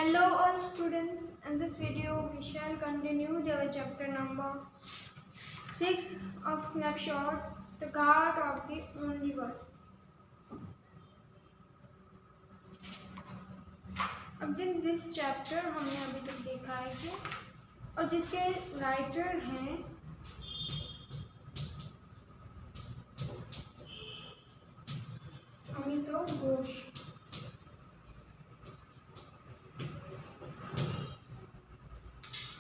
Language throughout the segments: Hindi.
Hello all students, in this video we shall continue the chapter number 6 of Snapshot, the God of the Only One. अब दिन दिस चैप्टर हमने अभी तक देखा है कि और जिसके राइटर हैं अमिताभ घोष।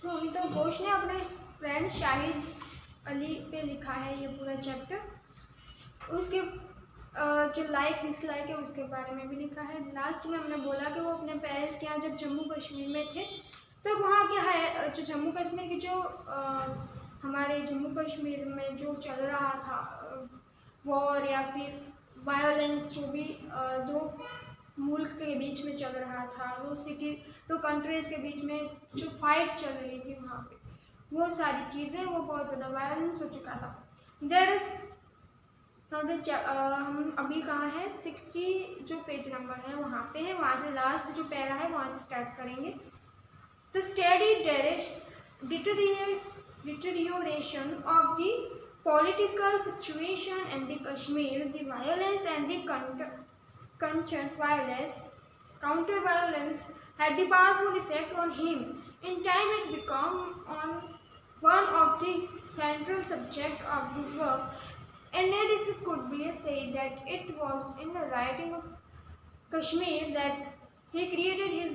तो अमिताभ घोष ने अपने फ्रेंड शाहिद अली पे लिखा है ये पूरा चैप्टर। उसके जो लाइक डिसलाइक है उसके बारे में भी लिखा है। लास्ट में हमने बोला कि वो अपने पेरेंट्स के यहाँ जब जम्मू कश्मीर में थे तो वहाँ के है जो जम्मू कश्मीर की जो हमारे जम्मू कश्मीर में जो चल रहा था वॉर या फिर वायलेंस, जो भी दो मुल्क के बीच में चल रहा था, दो कंट्रीज़ के बीच में जो फाइट चल रही थी वहाँ पे, वो सारी चीज़ें, वो बहुत ज़्यादा वायलेंस हो चुका था। देयर इज हम अभी कहाँ है 60 जो पेज नंबर है वहाँ पे है, वहाँ से लास्ट जो पैरा है वहाँ से स्टार्ट करेंगे। The study deterioration of the political situation in the Kashmir, the violence and the counter violence had the powerful effect on him. In time it became one of the central subjects of his work, and it could be said that it was in the writing of Kashmir that he created his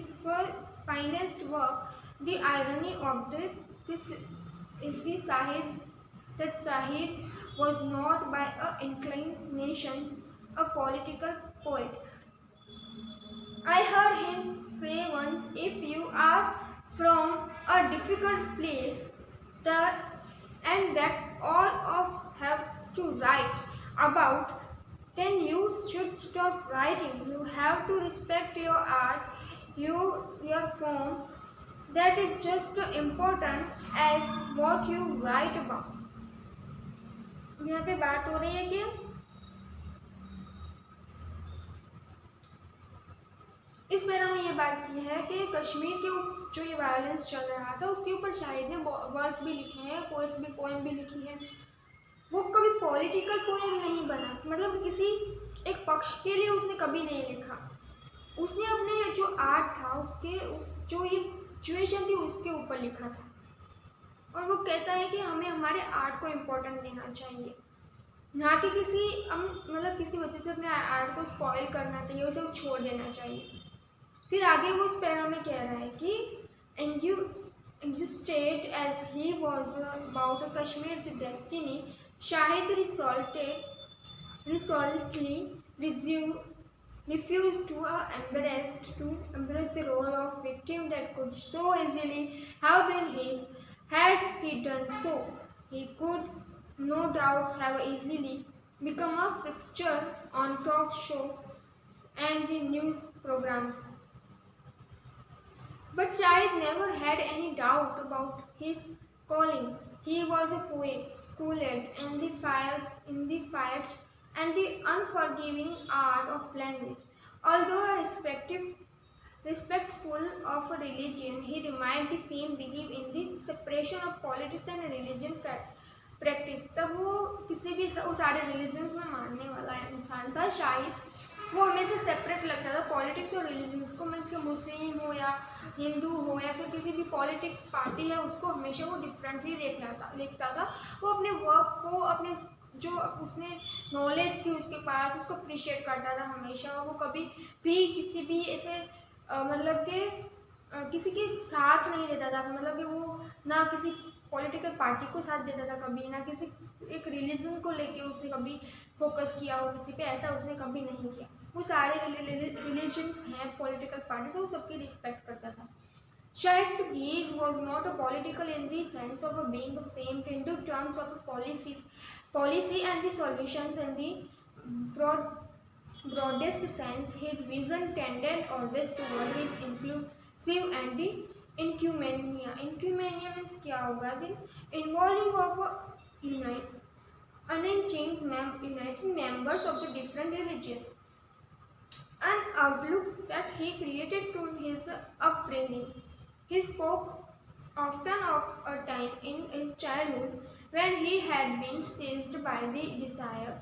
finest work. The irony of this is that Sahid was not by inclination a political poet. I heard him say once, if you are from a difficult place and that's all of have to write about, then you should stop writing. You have to respect your art, your form. That is just as important as what you write about. यहाँ पे बात हो रही है कि इस पैरा में ये बात की है कि कश्मीर के जो ये वायलेंस चल रहा था उसके ऊपर शाहिद ने वर्क भी लिखे हैं, पोएम भी लिखी है। वो कभी पॉलिटिकल पोएम नहीं बना, मतलब किसी एक पक्ष के लिए उसने कभी नहीं लिखा। उसने अपने जो आर्ट था उसके जो ये सिचुएशन थी उसके ऊपर लिखा था, और वो कहता है कि हमें हमारे आर्ट को इम्पोर्टेंट देना चाहिए, ना कि किसी वजह से अपने आर्ट को स्पॉइल करना चाहिए, उसे छोड़ देना चाहिए। फिर आगे वो उस पैरा में कह रहा है कि Injustice as he was about Kashmir's destiny, Shahid resolutely refused to embrace the role of victim that could so easily have been his. Had he done so, he could no doubt have easily become a fixture on talk shows and the news programs. But Shahid never had any doubt about his calling. He was a poet, schooled in the fires and the unforgiving art of language. Although respectful of religion, he remained firm belief in the separation of politics and religion practice. तब वो किसी भी सारे रिलीजन्स में मानने वाला इंसान था शाहिद। वो हमेशा सेपरेट लगता था पॉलिटिक्स और रिलीजन्स को, मीन्स के मुस्लिम हो या हिंदू हो या फिर किसी भी पॉलिटिक्स पार्टी है उसको हमेशा वो डिफरेंटली देखता था। वो अपने वर्क को, अपने जो उसने नॉलेज थी उसके पास, उसको अप्रिशिएट करता था हमेशा। वो कभी भी किसी भी ऐसे मतलब कि किसी के साथ नहीं देता था, मतलब कि वो ना किसी पॉलिटिकल पार्टी को साथ देता था कभी, ना किसी एक रिलीजन को लेके उसने कभी फोकस किया हो किसी पे, ऐसा उसने कभी नहीं किया। वो सारे रिलीजन्स हैं पॉलिटिकल पार्टी से, वो सबकी रिस्पेक्ट करता था। Shahid's gaze was not a political in the sense of being framed into terms of policy and the solutions in the broadest sense. His vision tended always toward his inclusive and the incumania means क्या होगा दिन involving of uniting members of the different religions. an outlook that he created to his upbringing. He spoke often of a time in his childhood when he had been seized by the desire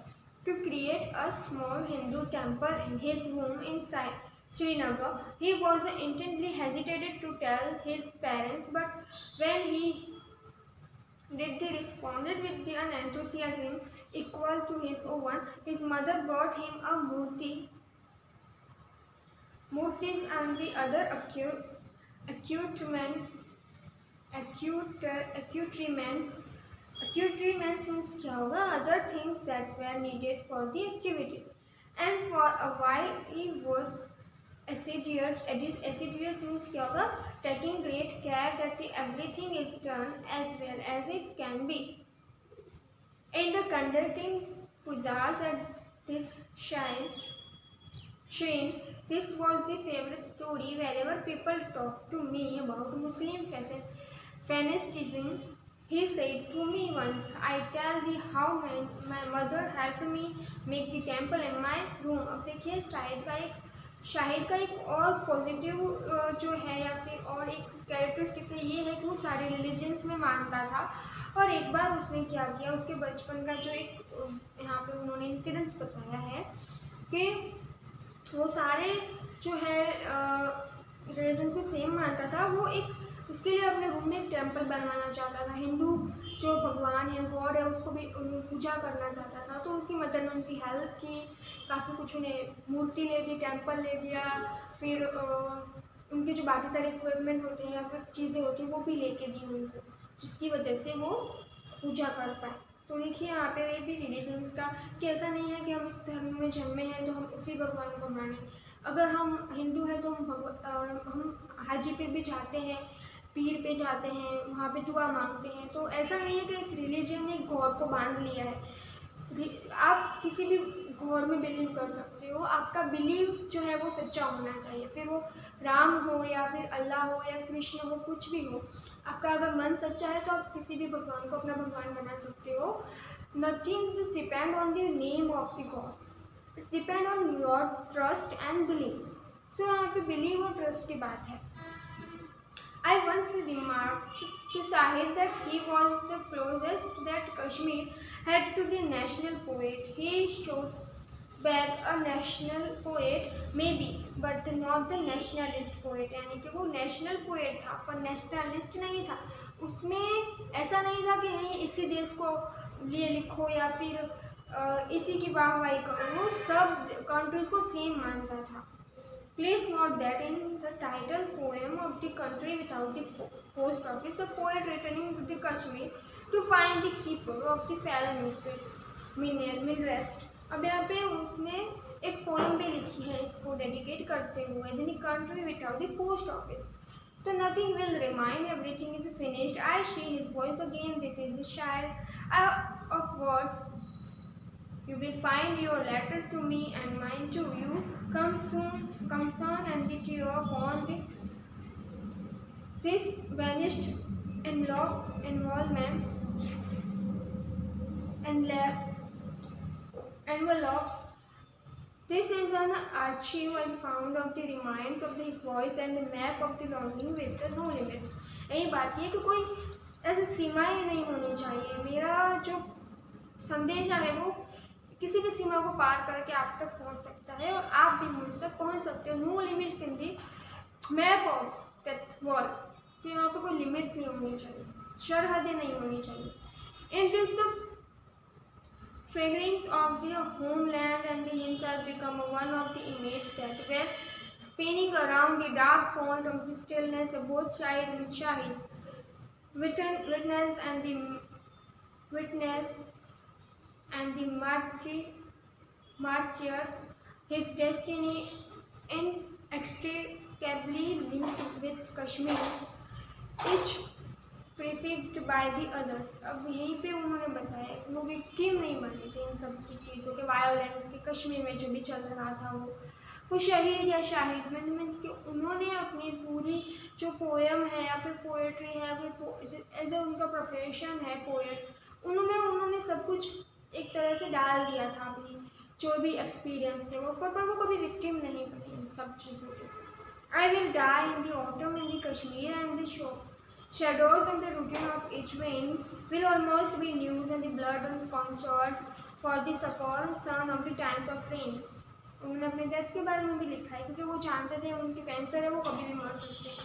to create a small Hindu temple in his home inside Srinagar. He was intently hesitated to tell his parents, but when he did, they responded with an enthusiasm equal to his own. His mother brought him a murtis and the other accoutrements. Accoutrements means क्या होगा? Other things that were needed for the activity. And for a while he was assiduous. Assiduous means क्या होगा? Taking great care that everything is done as well as it can be. In the conducting pujas at this shrine, this was the favorite story wherever people talked to me about Muslim fanaticism. He said to me once, I tell thee how my mother helped me make the temple in my room. अब देखिए शाहिद का एक और पॉजिटिव जो है या फिर और एक कैरेक्टरिस्टिक ये है कि वो सारे रिलीजन्स में मानता था। और एक बार उसने क्या किया, उसके बचपन का जो एक यहाँ पे उन्होंने इंसिडेंट्स बताया है कि वो सारे जो है रिलीजन्स को सेम मानता था। वो एक उसके लिए अपने रूम में एक टेम्पल बनवाना चाहता था। हिंदू जो भगवान है, गॉड है, उसको भी पूजा करना चाहता था। तो उसकी मदर ने उनकी हेल्प की, काफ़ी कुछ उन्हें मूर्ति ले दी, टेम्पल ले दिया, फिर उनके जो बाकी सारे इक्विपमेंट होते हैं या फिर चीज़ें होती हैं वो भी लेके दी उनको, जिसकी वजह से वो पूजा कर पाए। तो देखिए यहाँ पे ये भी रिलीजन्स का कि ऐसा नहीं है कि हम इस धर्म में जन्मे हैं तो हम उसी भगवान को माने। अगर हम हिंदू हैं तो हम हाजी पे भी जाते हैं, पीर पे जाते हैं, वहाँ पे दुआ मांगते हैं। तो ऐसा नहीं है कि एक रिलीजन ने गॉड को बांध लिया है। आप किसी भी गॉड में बिलीव कर सकते हो, आपका बिलीव जो है वो सच्चा होना चाहिए, फिर वो राम हो या फिर अल्लाह हो या कृष्ण हो, कुछ भी हो। आपका अगर मन सच्चा है तो आप किसी भी भगवान को अपना भगवान बना सकते हो। Nothing is depend on the name of the god, it's depend on your trust and believe. So यहाँ पे बिलीव और ट्रस्ट की बात है। I once remarked to Sahid that he was the closest that Kashmir had to the national poet. He showed that a national poet maybe, but not the nationalist poet. यानी कि वो national poet था पर nationalist नहीं था। उसमें ऐसा नहीं था कि नहीं इसी देश को लिए लिखो या फिर इसी की वाहवाही करो। वो सब कंट्रीज को सेम मानता था। Please note that in the title poem of the country without the post office, the poet returning to the Kashmir to find the keeper of the fallen minarest. अब यहाँ पे उसने एक पोएम भी लिखी है इसको डेडिकेट करते हुए, in the country without the post office. So nothing will remain, everything is finished. I see his voice again. This is the shire of words. You will find your letter to me and mine to you. Come soon, concern and the tear upon this vanished involvement and envelopes. This is an archive I found of the remains of his voice and the map of the longing with no limits. यही बात है कि कोई ऐसी सीमाएं नहीं होनी चाहिए। मेरा जो संदेश है वो किसी भी सीमा को पार करके आप तक पहुंच सकता है और आप भी मुझ तक पहुंच सकते हो। No limits in the map of that world. तो यहाँ पे कोई लिमिट्स नहीं होनी चाहिए, सरहदें नहीं होनी चाहिए। In this the fragrance of the homeland and the himself become one of the images that were spinning around the dark point of the stillness of both Shahid and Shahid. Witness and the martyr, his destiny inextricably linked with Kashmir, each prefigured by the others. अब यहीं पे उन्होंने बताया कि वो विक्टिम नहीं बने थे इन सब की चीज़ों के, वायोलेंस के, कश्मीर में जो भी चल रहा था वो शहीद या शाहिद मीन्स कि उन्होंने अपनी पूरी जो पोएम है या फिर पोएट्री है, फिर एज ए उनका प्रोफेशन है पोएट, उन्होंने सब कुछ एक तरह से डाल दिया था अपनी जो भी एक्सपीरियंस थे वो, पर वो कभी विक्टिम नहीं बने इन सब चीज़ों के। I will die in the autumn in the Kashmir and the show shadows and the routine of each vein will almost be news and the blood on consort for the saffron sun of the times of rain। उन्होंने अपने डेथ के बारे में भी लिखा है क्योंकि वो जानते थे उनके कैंसर है, वो कभी भी मर सकते हैं।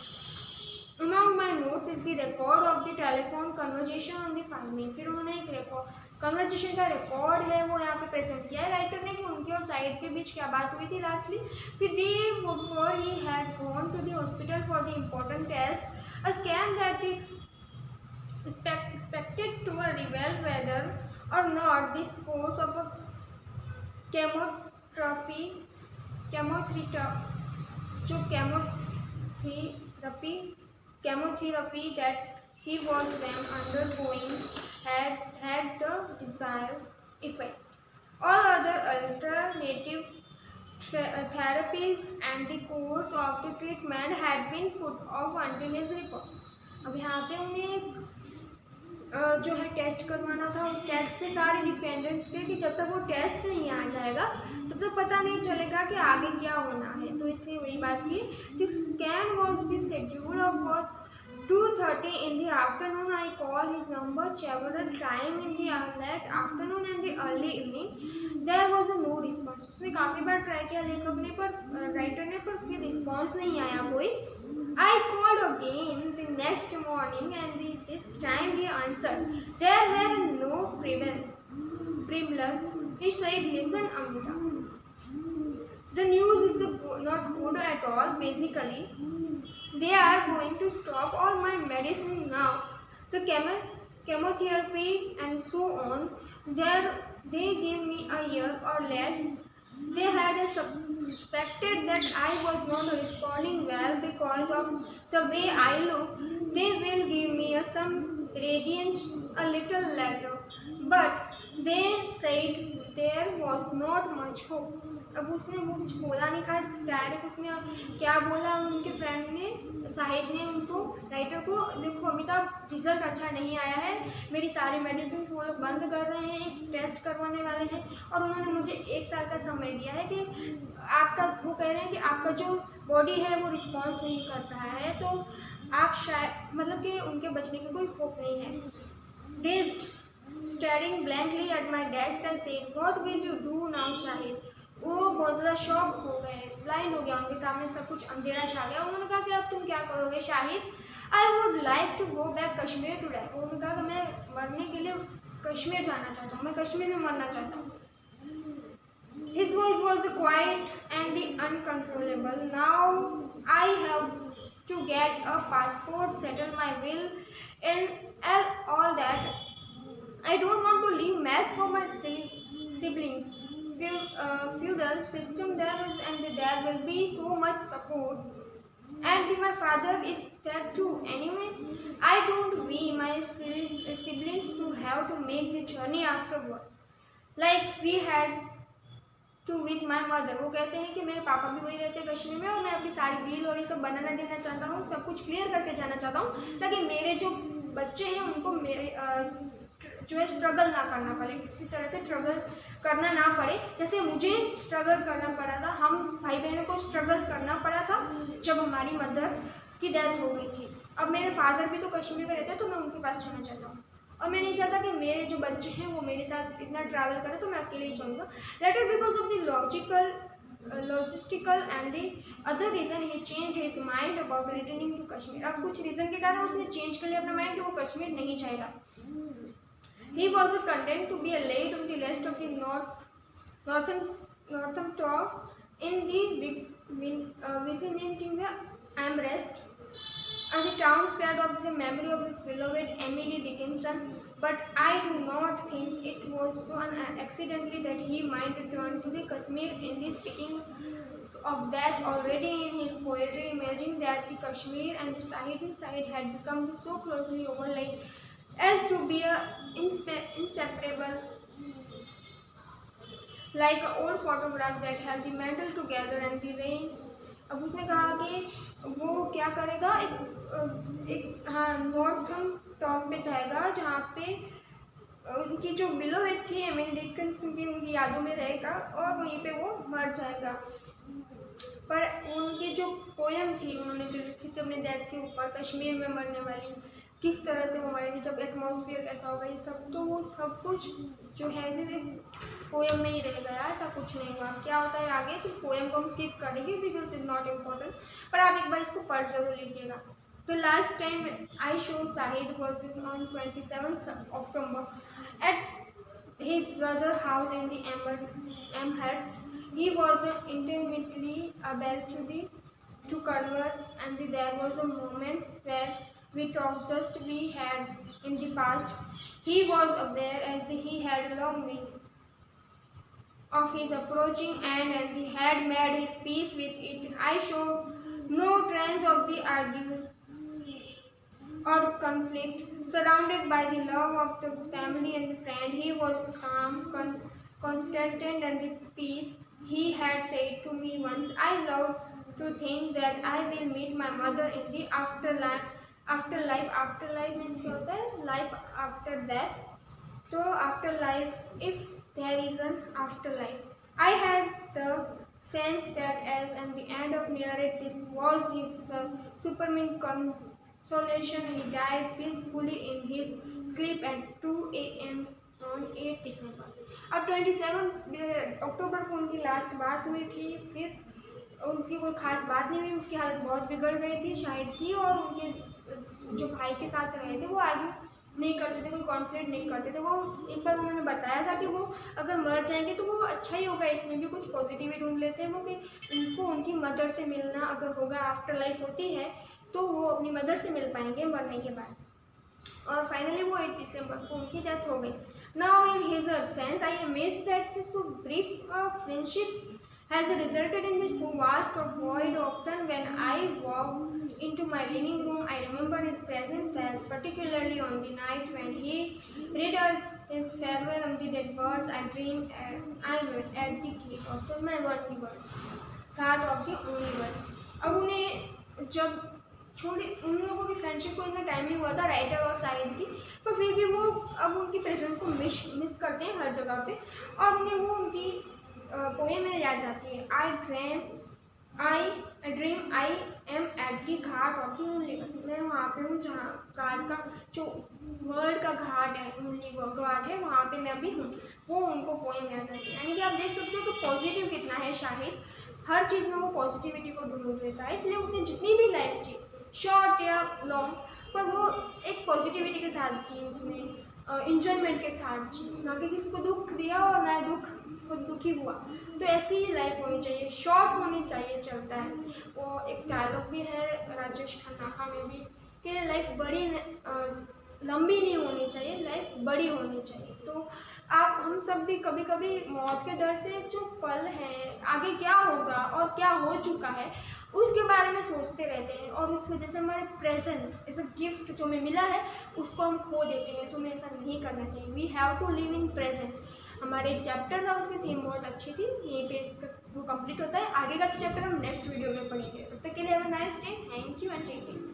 Among my notes is the record of the telephone conversation on the file में। फिर उन्होंने एक कन्वर्जेशन का रिकॉर्ड है वो यहाँ पे प्रेजेंट किया है राइटर ने कि उनके और साइड के बीच क्या बात हुई थी लास्टली। फिर day before he had gone to the hospital for the important test, a scan that is expected to reveal whether or not this course of a chemotherapy that he was then undergoing had the desired effect. All other alternative therapies and the course of the treatment had been put off until his report। अब यहाँ पे उन्हें जो है टेस्ट करवाना था, उस टेस्ट पे सारे डिपेंडेंट थे कि जब तक वो टेस्ट नहीं आ जाएगा तब तक पता नहीं चलेगा कि आगे क्या होना है। तो इससे वही बात की, this scan was the schedule of 2:30 in the afternoon। I called his number several times in the late afternoon and the early evening। There was no response। उसने काफ़ी बार ट्राई किया लेखक ने राइटर ने, पर फिर रिस्पॉन्स नहीं आया कोई। I called again the next morning and this time he answered। There were no problems। He said, listen Amrita, the news is not good at all। Basically they are going to stop all my medicine now, the chemotherapy and so on। They gave me a year or less। They had suspected that I was not responding well because of the way I look। They will give me some radiance a little later, but they said there was not much hope। अब उसने वो कुछ बोला नहीं था डायरेक्ट, उसने क्या बोला उनके फ्रेंड ने, शाहिद ने उनको राइटर को, देखो अमिताभ रिजल्ट अच्छा नहीं आया है, मेरी सारी मेडिसिन वो लोग बंद कर रहे हैं, एक टेस्ट करवाने वाले हैं और उन्होंने मुझे 1 साल का समय दिया है कि आपका, वो कह रहे हैं कि आपका जो बॉडी है वो रिस्पॉन्स नहीं कर रहा है, तो आप शायद मतलब कि उनके बचने की कोई होप नहीं है। Dazed, staring blankly at my desk, I said, what will you do now Shahid. वो बहुत ज़्यादा शॉक हो गए, ब्लाइंड हो गया, उनके सामने सब कुछ अंधेरा छा गया। उन्होंने कहा कि अब तुम क्या करोगे Shahid. I would like to go back Kashmir to die. उन्होंने कहा कि मैं मरने के लिए कश्मीर जाना चाहता हूँ, मैं कश्मीर में मरना चाहता हूँ। His voice was quiet and uncontrollable। Now I have to get a passport, settle my will and all that। I don't want to leave mess for my siblings। Feudal system there is and there will be so much support, and my father is dead too anyway। I don't want my siblings to have to make the journey afterward like we had to with my mother। वो कहते हैं कि मेरे पापा भी वही रहते हैं कश्मीर में और मैं अपनी सारी व्हील और ये सब बनाना देना चाहता हूँ, सब कुछ क्लियर करके जाना चाहता हूँ ताकि मेरे जो बच्चे हैं उनको मेरे जो है स्ट्रगल ना करना पड़े, किसी तरह से स्ट्रगल करना ना पड़े जैसे मुझे स्ट्रगल करना पड़ा था। हम भाई बहनों को स्ट्रगल करना पड़ा था जब हमारी मदर की डेथ हो गई थी। अब मेरे फादर भी तो कश्मीर में रहते हैं तो मैं उनके पास जाना चाहता हूँ और मैं नहीं चाहता कि मेरे जो बच्चे हैं वो मेरे साथ इतना ट्रैवल करें, तो मैं अकेले ही जाऊँगा। Later because of the logistical and the other reason he change his mind about returning to Kashmir. अब कुछ रीज़न के कारण उसने चेंज कर लिया अपना माइंड कि वो कश्मीर नहीं जाएगा। He was content to be laid on the rest of the northern top in the vicinity of the Amherst and the town square of the memory of his beloved Emily Dickinson। But I do not think it was so accidentally that he might return to the Kashmir in the speaking of that already in his poetry, imagining that the Kashmir and the side had become so closely overlaid as to be inseparable like an old photograph that held the metal together and the rain। अब उसने कहा कि वो क्या करेगा, एक हाँ नॉर्थन टॉप पे जाएगा जहाँ पे उनकी जो बिलोवेड थी एमिली डिकिंसन की उनकी यादों में रहेगा और वहीं पे वो मर जाएगा। पर उनकी जो पोयम थी उन्होंने जो लिखी थी अपने डेथ के ऊपर, कश्मीर में मरने वाली, किस तरह से वो मरी थी, जब एटमॉस्फेयर कैसा होगा, ये सब, तो वो सब कुछ जो है सिर्फ एक पोयम में ही रह गया, ऐसा कुछ नहीं हुआ। क्या होता है आगे, तो पोयम को हम स्किप करेंगे बिकॉज इज नॉट इम्पॉर्टेंट, पर आप एक बार इसको पढ़ जरूर लीजिएगा। The last time I saw Shahid was on 27th October at his brother's house in the Amherst. He was intimately about to converse, and there was a moment where we talked just we had in the past. He was aware as he had long been of his approaching end, and he had made his peace with it. I showed no trace of the argument or conflict. Surrounded by the love of the family and friend, he was calm, constant, and the peace. He had said to me once, "I love to think that I will meet my mother in the afterlife." Afterlife means क्या होता है? Life after death. So afterlife, if there is an afterlife. I had the sense that as at the end of near it, this was his superman consolation. He died peacefully in his sleep at 2 a.m. on 8 December. अब 27 अक्टूबर को उनकी लास्ट बात हुई थी, फिर उनकी कोई खास बात नहीं हुई, उसकी हालत बहुत बिगड़ गई थी शाहिद की, और उनके जो भाई के साथ रहे थे वो आगे नहीं करते थे, कोई कॉन्फ्लिक्ट नहीं करते थे। वो एक बार उन्होंने बताया था कि वो अगर मर जाएंगे तो वो अच्छा ही होगा, इसमें भी कुछ पॉजिटिविटी ढूंढ लेते हैं वो, कि उनको उनकी मदर से मिलना अगर होगा, आफ्टर लाइफ होती है तो वो अपनी मदर से मिल पाएंगे मरने के बाद। और फाइनली वो 8 दिसंबर को उनकी डेथ हो गई। Now in his absence I amazed that so brief friendship has resulted in this vast void. Often when I walk into my living room, I remember his presence there, particularly on the night when he read us his farewell on the dead birds. I dream I'm at the gate of my only world, heart of the only world. अब उन्हें जब छोड़ी, उन लोगों की फ्रेंडशिप को इतना टाइम नहीं हुआ था राइटर और शाहिद की, पर फिर भी वो अब उनकी प्रेजेंस को मिस करते हैं हर जगह पे, और उन्हें वो उनकी पोएम में याद आती है। आई dream I am at the Ghat of the only world. मैं वहाँ पे हूँ जहाँ घाट का जो वर्ल्ड का घाट है, ओनली घाट है, वहाँ पे मैं अभी हूँ। वो उनको पोएम याद आती है। यानी कि आप देख सकते हो कि पॉजिटिव कितना है शाहिद, हर चीज़ में वो पॉजिटिविटी को ढूंढ लेता है। इसलिए उसने जितनी भी लाइफ जी, शॉर्ट या लॉन्ग, पर वो एक पॉजिटिविटी के साथ जी, उसने इंजॉयमेंट के साथ जी, ना कि किसी को दुख दिया और ना खुद दुखी हुआ। तो ऐसी ही लाइफ होनी चाहिए, शॉर्ट होनी चाहिए, चलता है। वो एक डायलॉग भी है राजेश खन्ना में भी कि लाइफ बड़ी लंबी नहीं होनी चाहिए, लाइफ बड़ी होनी चाहिए। तो हम सब भी कभी कभी मौत के डर से जो पल है, आगे क्या होगा और क्या हो चुका है उसके बारे में सोचते रहते हैं, और उस वजह से हमारे प्रेजेंट एज अ गिफ्ट जो हमें मिला है उसको हम खो देते हैं, जो हमें ऐसा नहीं करना चाहिए। We have to live in present. हमारे एक चैप्टर था, उसकी थीम बहुत अच्छी थी, यहीं पे वो कंप्लीट होता है। आगे का चैप्टर हम नेक्स्ट वीडियो में पढ़ेंगे। तब तक के लिए have a nice day, thank you and take care.